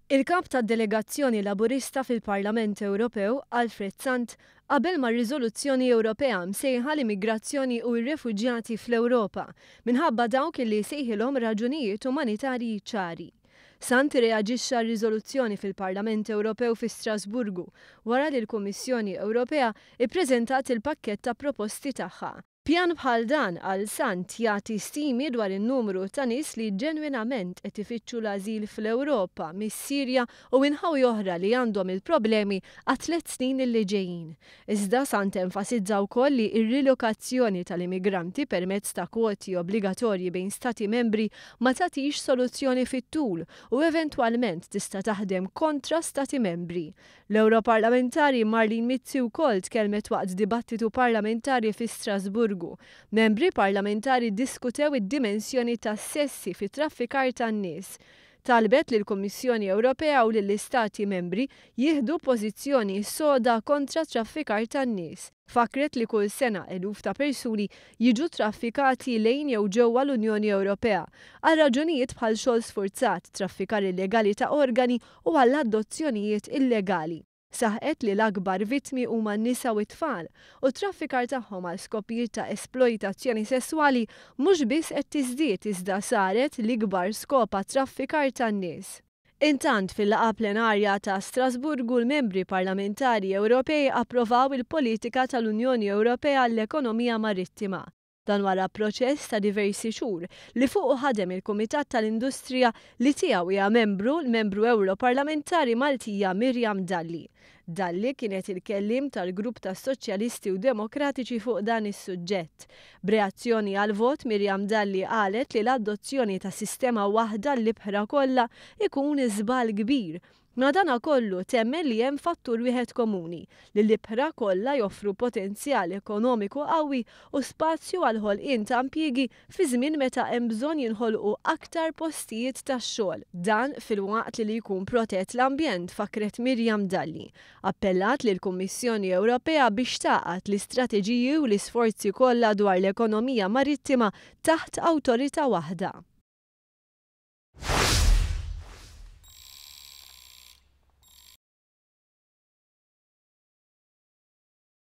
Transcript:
Il-kap tad-delegazzjoni Laburista fil-Parlament Ewropew, Alfred Sant, qabel ma' riżoluzzjoni Ewropea msejħa l-immigrazzjoni u r-refuġjati fl-Ewropa minħabba dawk li sejħilhom raġunijiet umanitarji ċari. Sant reaġixxa r-riżoluzzjoni fil-Parlament Ewropew fi Strasburgu wara li l-Kummissjoni Ewropea ippreżentat il-pakkett ta' proposti tagħha. Pjan bħal dan għal Sant jagħti stimi dwar in-numru ta' nies li ġenwinament qed ifittxu l-ażil fl-Ewropa mis-Sirja u minħawi oħra li għandhom il-problemi għat 3 snin li ġejjin. Iżda Sant enfasizza wkoll li r-rilokazzjoni tal-immigranti permezz ta' kwoti obbligatorji bejn stati membri ma tagħtix soluzzjoni fit-tul u eventwalment tista' taħdem kontra stati membri. L-Europarlamentari Marlene Mizzi wkoll tkellmet waqt dibattitu parlamentari fi Strasburgu. Membri parlamentari diskutew id-dimensjoni tas-sessi fit traffikar tan-nies. Talbet lill-Kummissjoni Ewropea u lill-Istati membri jieħdu pożizzjoni soda kontra traffikar tan-nies. Fakret li kull sena eluf ta' persuni jiġu traffikati lejn jew ġewwa l-Unjoni Ewropea għal raġunijiet bħal xogħol sfurzat, traffikar illegali ta' organi u għall adozzjonijiet illegali. Saħqet li l-akbar vittmi huma n-nisa u t-tfal u traffikar tagħhom għal skopijiet ta' esploitazzjoni sesswali mhux biss qed tiżdied iżda saret l-ikbar skopa traffikar tan-nies. Intant fil-laqgħa plenarja ta' Strasburgu l-membri parlamentari Ewropej approvaw il-politika tal-Unjoni Ewropea għall-ekonomija marittima. Dan wara proċess ta' diversi xhur li fuq ħadem il-Kumitat tal-Industrija li tiegħu hija l-membru Ewroparlamentari Maltija Miriam Dalli. Dalli kienet il-kellim tal-Grupp tas-Soċjalisti u Demokratiċi fuq dan is-suġġett. B'reazzjoni għal vot Miriam Dalli qalet li l-adozzjoni ta' sistema waħda l-ibħra kollha ikun żball kbir. Madankollu temmen li hemm fattur wieħed komuni li l-ibħra kollha joffru potenzjal ekonomiku qawwi u spazju għal ħolqien ta' impjiegi fi żmien meta hemm bżonn jinħolqu aktar postijiet tax-xogħol. Dan filwaqt li jkun protett l-ambjent, fakret Miriam Dalli. Appellat lill-Kummissjoni Ewropea biex tagħqad l-istrateġiji u l-isforzi kollha dwar l-ekonomija marittima taħt awtorità waħda.